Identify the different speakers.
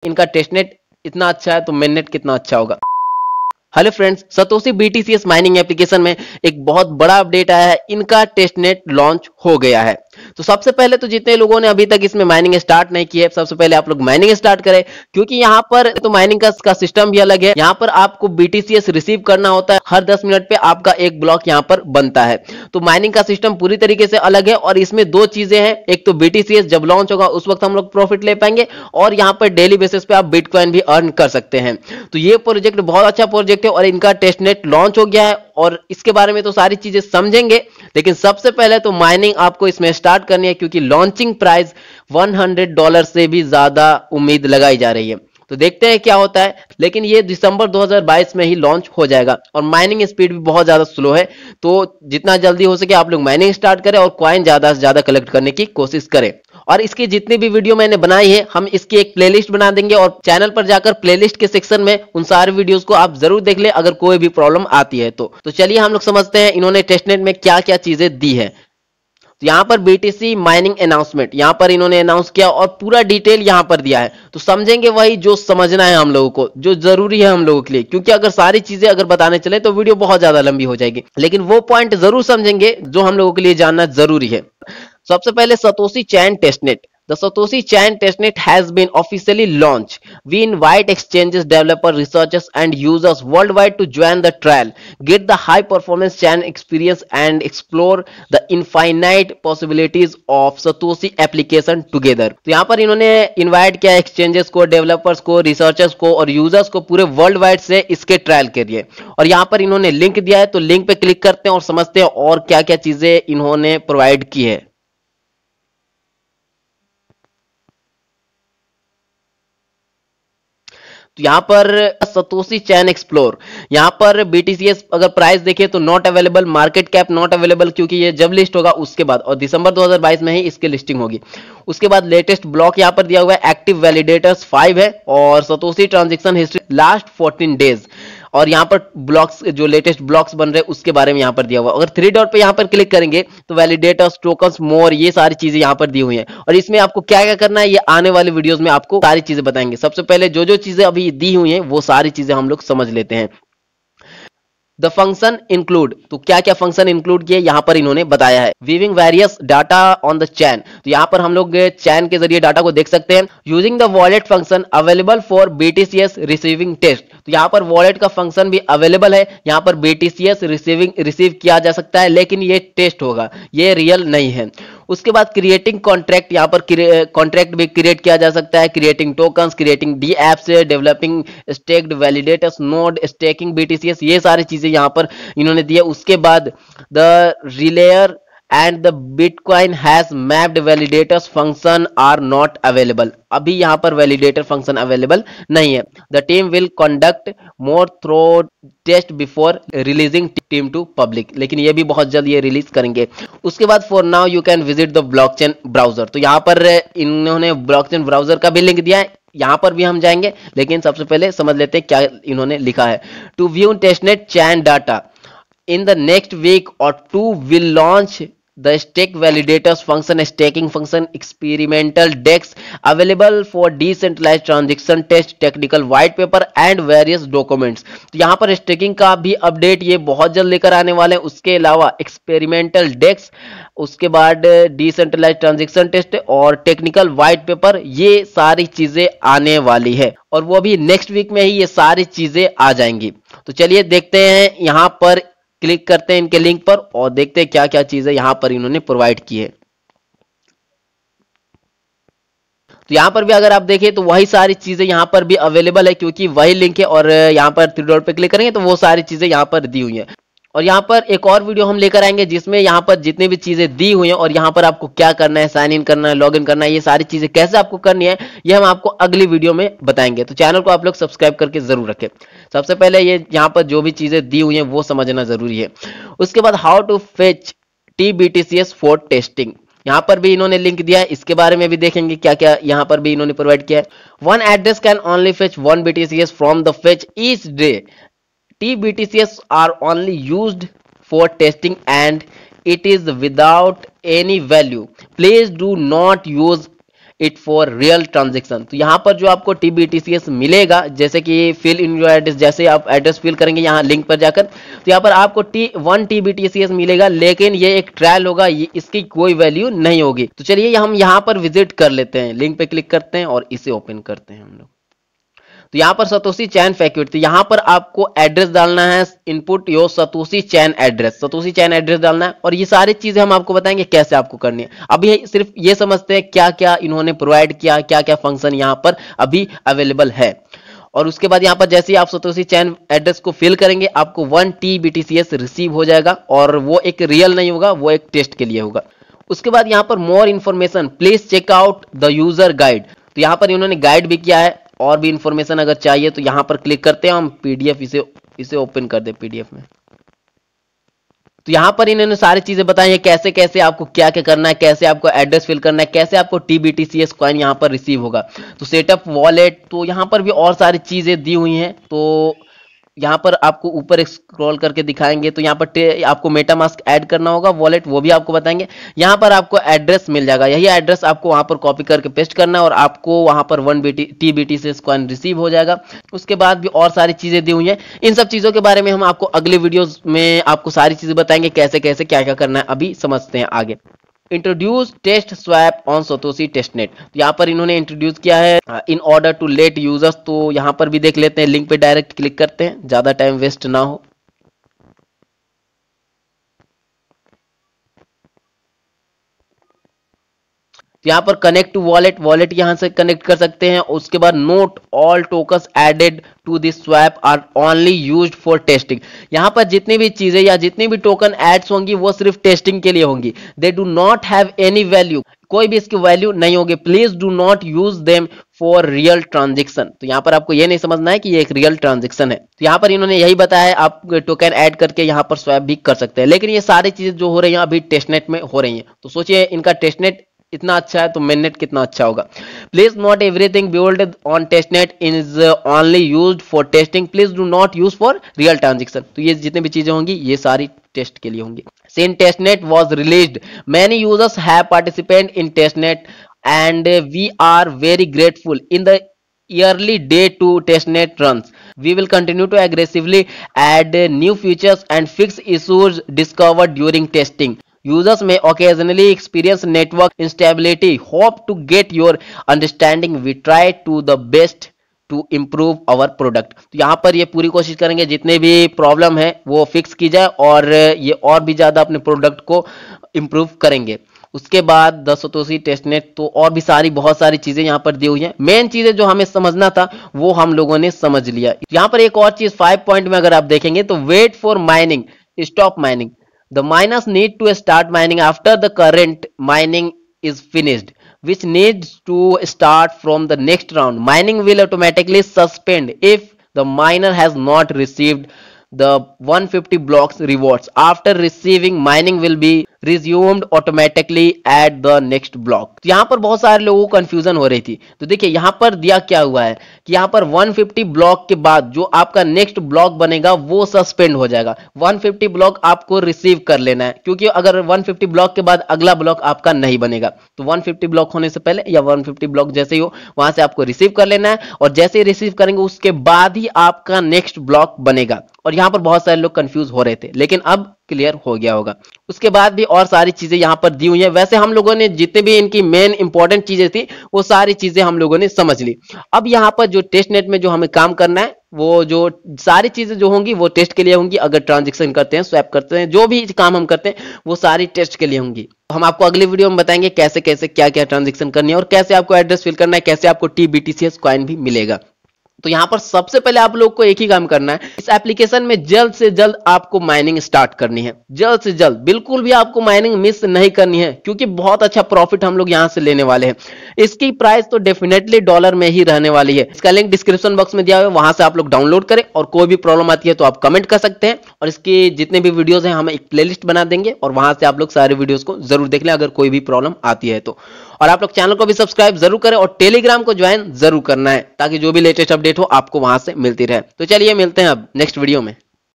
Speaker 1: इनका टेस्टनेट इतना अच्छा है तो मेननेट कितना अच्छा होगा। Hello friends, Satoshi BTCS mining application में एक बहुत बड़ा अपडेट आया है। इनका टेस्टनेट लॉन्च हो गया है। तो सबसे पहले तो जितने लोगों ने अभी तक इसमें माइनिंग स्टार्ट नहीं की है, सबसे पहले आप लोग माइनिंग स्टार्ट करें, क्योंकि यहाँ पर तो माइनिंग का सिस्टम भी अलग है। यहाँ पर आपको BTCS रिसीव करना होता है, हर 10 मिनट पे आपका एक ब्लॉक यहाँ पर बनता है। तो माइनिंग का सिस्टम पूरी तरीके से अलग है और इसमें दो चीजें हैं। एक तो BTCS जब लॉन्च होगा उस वक्त हम लोग प्रॉफिट ले पाएंगे, और यहाँ पर डेली बेसिस पे आप बिटकॉइन भी अर्न कर सकते हैं। तो ये प्रोजेक्ट बहुत अच्छा प्रोजेक्ट है और इनका टेस्टनेट लॉन्च हो गया है, और इसके बारे में तो सारी चीजें समझेंगे। लेकिन सबसे पहले तो माइनिंग आपको इसमें स्टार्ट करनी है, क्योंकि लॉन्चिंग प्राइस $100 से भी ज्यादा उम्मीद लगाई जा रही है। तो देखते हैं क्या होता है। लेकिन ये दिसंबर 2022 में ही लॉन्च हो जाएगा, और माइनिंग स्पीड भी बहुत ज्यादा स्लो है। तो जितना जल्दी हो सके आप लोग माइनिंग स्टार्ट करें और कॉइन ज्यादा से ज्यादा कलेक्ट करने की कोशिश करें। और इसकी जितनी भी वीडियो मैंने बनाई है, हम इसकी एक प्लेलिस्ट बना देंगे, और चैनल पर जाकर प्लेलिस्ट के सेक्शन में उन सारे वीडियोस को आप जरूर देख लें अगर कोई भी प्रॉब्लम आती है तो चलिए हम लोग समझते हैं इन्होंने टेस्टनेट में क्या क्या चीजें दी है। तो यहाँ पर BTC माइनिंग अनाउंसमेंट यहाँ पर इन्होंने अनाउंस किया और पूरा डिटेल यहाँ पर दिया है। तो समझेंगे वही जो समझना है हम लोगों को, जो जरूरी है हम लोगों के लिए, क्योंकि अगर सारी चीजें अगर बताने चले तो वीडियो बहुत ज्यादा लंबी हो जाएगी। लेकिन वो पॉइंट जरूर समझेंगे जो हम लोगों के लिए जानना जरूरी है। सबसे पहले Satoshi chain testnet. The Satoshi Chain testnet has been officially launched. We invite exchanges, developers, researchers, and users worldwide to join the trial, get the high-performance chain experience, and explore the infinite possibilities of Satoshi application together. तो यहाँ पर इन्होंने invite किया exchanges को, developers को, researchers को और users को पूरे वर्ल्ड वाइड से इसके ट्रायल के लिए। और यहाँ पर इन्होंने लिंक दिया है, तो लिंक पे क्लिक करते हैं और समझते हैं और क्या क्या चीजें इन्होंने प्रोवाइड की है। तो यहाँ पर सतोशी चैन एक्सप्लोर, यहाँ पर BTCS अगर प्राइस देखें तो not available, market cap not available, क्योंकि ये जब लिस्ट होगा उसके बाद, और दिसंबर 2022 में ही इसकी लिस्टिंग होगी। उसके बाद लेटेस्ट ब्लॉक यहाँ पर दिया हुआ है, एक्टिव वैलिडेटर्स 5 है, और Satoshi transaction history last 14 days, और यहाँ पर ब्लॉक्स जो लेटेस्ट ब्लॉक्स बन रहे हैं उसके बारे में यहाँ पर दिया हुआ। अगर 3 डॉट पे यहाँ पर क्लिक करेंगे तो वैलिडेटर्स, टोकन्स, मोर, ये सारी चीजें यहाँ पर दी हुई हैं। और इसमें आपको क्या क्या करना है ये आने वाले वीडियोस में आपको सारी चीजें बताएंगे। सबसे पहले जो जो चीजें अभी दी हुई हैं वो सारी चीजें हम लोग समझ लेते हैं। द फंक्शन इंक्लूड, तो क्या क्या फंक्शन इंक्लूड किए यहाँ पर इन्होंने बताया है। Viewing various data on the chain, तो यहाँ पर हम लोग चैन के जरिए डाटा को देख सकते हैं। Using the wallet function available for BTCS receiving test, तो यहाँ पर वॉलेट का फंक्शन भी अवेलेबल है। यहाँ पर BTCS रिसीव किया जा सकता है, लेकिन ये टेस्ट होगा, ये रियल नहीं है। उसके बाद क्रिएटिंग कॉन्ट्रैक्ट, यहाँ पर कॉन्ट्रैक्ट भी क्रिएट किया जा सकता है। Creating tokens, creating D apps, developing stacked validators node, staking BTCS, ये सारी चीजें यहाँ पर इन्होंने दिया। उसके बाद the relayer and the bitcoin has mapped validators function are not available, अभी यहाँ पर वैलिडेटर फंक्शन अवेलेबल नहीं है। The team will conduct more thorough test before releasing team to public, लेकिन ये भी बहुत जल्द ये रिलीज करेंगे। उसके बाद for now you can visit the blockchain browser, तो यहाँ पर इन्होंने ब्लॉकचेन ब्राउजर का भी लिंक दिया है, यहाँ पर भी हम जाएंगे। लेकिन सबसे पहले समझ लेते हैं क्या इन्होंने लिखा है। To view testnet chain data in the next week or two will launch the stake validators function, staking function, experimental DEX available for decentralized transaction test, technical white paper and various documents। तो यहाँ पर staking का भी update ये बहुत जल्द लेकर आने वाले हैं। उसके अलावा एक्सपेरिमेंटल डेक्स, उसके बाद डिसेंट्रलाइज ट्रांजेक्शन टेस्ट और टेक्निकल व्हाइट पेपर, ये सारी चीजें आने वाली है, और वो भी नेक्स्ट वीक में ही ये सारी चीजें आ जाएंगी। तो चलिए देखते हैं, यहाँ पर क्लिक करते हैं इनके लिंक पर और देखते हैं क्या क्या चीजें यहां पर इन्होंने प्रोवाइड की है। तो यहां पर भी अगर आप देखें तो वही सारी चीजें यहां पर भी अवेलेबल है, क्योंकि वही लिंक है, और यहां पर 3 डॉट पे क्लिक करेंगे तो वो सारी चीजें यहां पर दी हुई है। और यहाँ पर एक और वीडियो हम लेकर आएंगे जिसमें यहाँ पर जितनी भी चीजें दी हुई हैं और यहाँ पर आपको क्या करना है, साइन इन करना है, लॉग इन करना है, ये सारी चीजें कैसे आपको करनी है ये हम आपको अगली वीडियो में बताएंगे। तो चैनल को आप लोग सब्सक्राइब करके जरूर रखें। सबसे पहले ये यहाँ पर जो भी चीजें दी हुई हैं वो समझना जरूरी है। उसके बाद how to fetch TBTCS for testing, यहाँ पर भी इन्होंने लिंक दिया है, इसके बारे में भी देखेंगे क्या क्या यहाँ पर भी इन्होंने प्रोवाइड किया है। One address can only fetch 1 BTCS from the fetch each day. TBTCS are only used for testing and it is without any value. Please do not use it for real transaction. तो यहाँ पर जो आपको TBTCS मिलेगा, जैसे कि fill in your address, जैसे आप एड्रेस फिल करेंगे यहाँ लिंक पर जाकर, तो यहाँ पर आपको 1 TBTCS मिलेगा, लेकिन ये एक ट्रायल होगा, इसकी कोई वैल्यू नहीं होगी। तो चलिए हम यहाँ पर विजिट कर लेते हैं, लिंक पे क्लिक करते हैं और इसे ओपन करते हैं हम लोग। तो यहाँ पर सतोशी चैन फैक्यूट, तो यहाँ पर आपको एड्रेस डालना है, input your Satoshi chain address, Satoshi chain address डालना है, और ये सारी चीजें हम आपको बताएंगे कैसे आपको करनी है। अभी सिर्फ ये समझते हैं क्या क्या इन्होंने प्रोवाइड किया, क्या क्या फंक्शन यहाँ पर अभी अवेलेबल है। और उसके बाद यहाँ पर जैसे ही आप सतोशी चैन एड्रेस को फिल करेंगे, आपको 1 TBTCS रिसीव हो जाएगा, और वो एक रियल नहीं होगा, वो एक टेस्ट के लिए होगा। उसके बाद यहाँ पर more information, please check out the user guide, तो यहाँ पर इन्होंने गाइड भी किया है, और भी इंफॉर्मेशन अगर चाहिए तो यहाँ पर क्लिक करते हैं हम, PDF इसे ओपन कर दे PDF में। तो यहाँ पर इन्होंने सारी चीजें बताई है, कैसे कैसे आपको क्या क्या करना है, कैसे आपको एड्रेस फिल करना है, कैसे आपको TBTCS कॉइन यहाँ पर रिसीव होगा। तो सेटअप वॉलेट, तो यहाँ पर भी और सारी चीजें दी हुई हैं। तो यहाँ पर आपको ऊपर स्क्रॉल करके दिखाएंगे, तो यहाँ पर आपको मेटामास्क ऐड करना होगा, वॉलेट वो भी आपको बताएंगे। यहाँ पर आपको एड्रेस मिल जाएगा, यही एड्रेस आपको वहां पर कॉपी करके पेस्ट करना है, और आपको वहां पर 1 TBTCS कॉइन रिसीव हो जाएगा। उसके बाद भी और सारी चीजें दी हुई हैं, इन सब चीजों के बारे में हम आपको अगले वीडियोस में आपको सारी चीजें बताएंगे, कैसे कैसे क्या क्या करना है। अभी समझते हैं आगे। Introduce test swap on Satoshi testnet, तो यहाँ पर इन्होंने इंट्रोड्यूस किया है in order to let users, तो यहाँ पर भी देख लेते हैं, लिंक पे डायरेक्ट क्लिक करते हैं, ज्यादा टाइम वेस्ट ना हो। तो यहाँ पर कनेक्ट टू वॉलेट, वॉलेट यहां से कनेक्ट कर सकते हैं। उसके बाद note all tokens added to this swap are only used for testing, यहाँ पर जितनी भी चीजें या जितनी भी टोकन एड्स होंगी वो सिर्फ टेस्टिंग के लिए होंगी। They do not have any value, कोई भी इसकी वैल्यू नहीं होगी। Please do not use them for real transaction, तो यहाँ पर आपको ये नहीं समझना है कि ये एक रियल ट्रांजेक्शन है। तो यहाँ पर इन्होंने यही बताया है, आप टोकन ऐड करके यहाँ पर स्वैप भी कर सकते हैं। लेकिन ये सारी चीजें जो हो रही हैं अभी टेस्टनेट में हो रही हैं, तो सोचिए इनका टेस्टनेट इतना अच्छा है तो मेननेट कितना अच्छा होगा। Please not everything build on testnet is only used for testing, please do not use for real transaction. तो ये जितनी भी चीजें होंगी ये सारी टेस्ट के लिए होंगी। Since testnet was released, many users have participated in testnet, and we are very grateful in the early day to testnet runs. We will continue to aggressively add new features and fix issues discovered during testing. Users may occasionally experience network instability. Hope to get your understanding. We try to the best to improve our product. तो यहाँ पर ये पूरी कोशिश करेंगे जितने भी problem है वो फिक्स की जाए, और ये और भी ज्यादा अपने प्रोडक्ट को इम्प्रूव करेंगे। उसके बाद द सतोशी टेस्टनेट, तो और भी सारी बहुत सारी चीजें यहाँ पर दी हुई हैं। मेन चीजें जो हमें समझना था वो हम लोगों ने समझ लिया। यहाँ पर एक और चीज 5 पॉइंट में अगर आप देखेंगे तो wait for mining, stop mining, the miners need to start mining after the current mining is finished, which needs to start from the next round. Mining will automatically suspend if the miner has not received the 150 blocks rewards. After receiving, mining will be resumed automatically at the next block. तो यहाँ पर बहुत सारे लोगों को confusion हो रही थी। तो देखिए यहाँ पर दिया क्या हुआ है कि यहाँ पर 150 ब्लॉक के बाद जो आपका नेक्स्ट ब्लॉक बनेगा वो सस्पेंड हो जाएगा। 150 ब्लॉक आपको रिसीव कर लेना है, क्योंकि अगर 150 ब्लॉक के बाद अगला ब्लॉक आपका नहीं बनेगा, तो 150 ब्लॉक होने से पहले या 150 ब्लॉक जैसे ही हो वहां से आपको रिसीव कर लेना है, और जैसे ही रिसीव करेंगे उसके बाद ही आपका नेक्स्ट ब्लॉक बनेगा। और यहाँ पर बहुत सारे लोग कंफ्यूज हो रहे थे, लेकिन अब क्लियर हो गया होगा। उसके बाद भी और सारी चीजें यहाँ पर दी हुई हैं। वैसे हम लोगों ने जितने भी इनकी मेन इंपॉर्टेंट चीजें थी वो सारी चीजें हम लोगों ने समझ ली। अब यहाँ पर जो टेस्टनेट में जो हमें काम करना है, वो जो सारी चीजें जो होंगी वो टेस्ट के लिए होंगी। अगर ट्रांजेक्शन करते हैं, स्वैप करते हैं, जो भी काम हम करते हैं वो सारी टेस्ट के लिए होंगी। हम आपको अगले वीडियो में बताएंगे कैसे कैसे क्या क्या ट्रांजेक्शन करनी है, और कैसे आपको एड्रेस फिल करना है, कैसे आपको TBTCS कॉइन भी मिलेगा। तो यहाँ पर सबसे पहले आप लोग को एक ही काम करना है, इस एप्लीकेशन में जल्द से जल्द आपको माइनिंग स्टार्ट करनी है। जल्द से जल्द, बिल्कुल भी आपको माइनिंग मिस नहीं करनी है, क्योंकि बहुत अच्छा प्रॉफिट हम लोग यहाँ से लेने वाले हैं। इसकी प्राइस तो डेफिनेटली डॉलर में ही रहने वाली है। इसका लिंक डिस्क्रिप्शन बॉक्स में दिया हुआ है, वहां से आप लोग डाउनलोड करें, और कोई भी प्रॉब्लम आती है तो आप कमेंट कर सकते हैं। और इसकी जितने भी वीडियोस हैं हम एक प्लेलिस्ट बना देंगे, और वहां से आप लोग सारे वीडियोस को जरूर देख लें अगर कोई भी प्रॉब्लम आती है तो। और आप लोग चैनल को भी सब्सक्राइब जरूर करें, और टेलीग्राम को ज्वाइन जरूर करना है, ताकि जो भी लेटेस्ट अपडेट हो आपको वहां से मिलती रहे। तो चलिए मिलते हैं अब नेक्स्ट वीडियो में।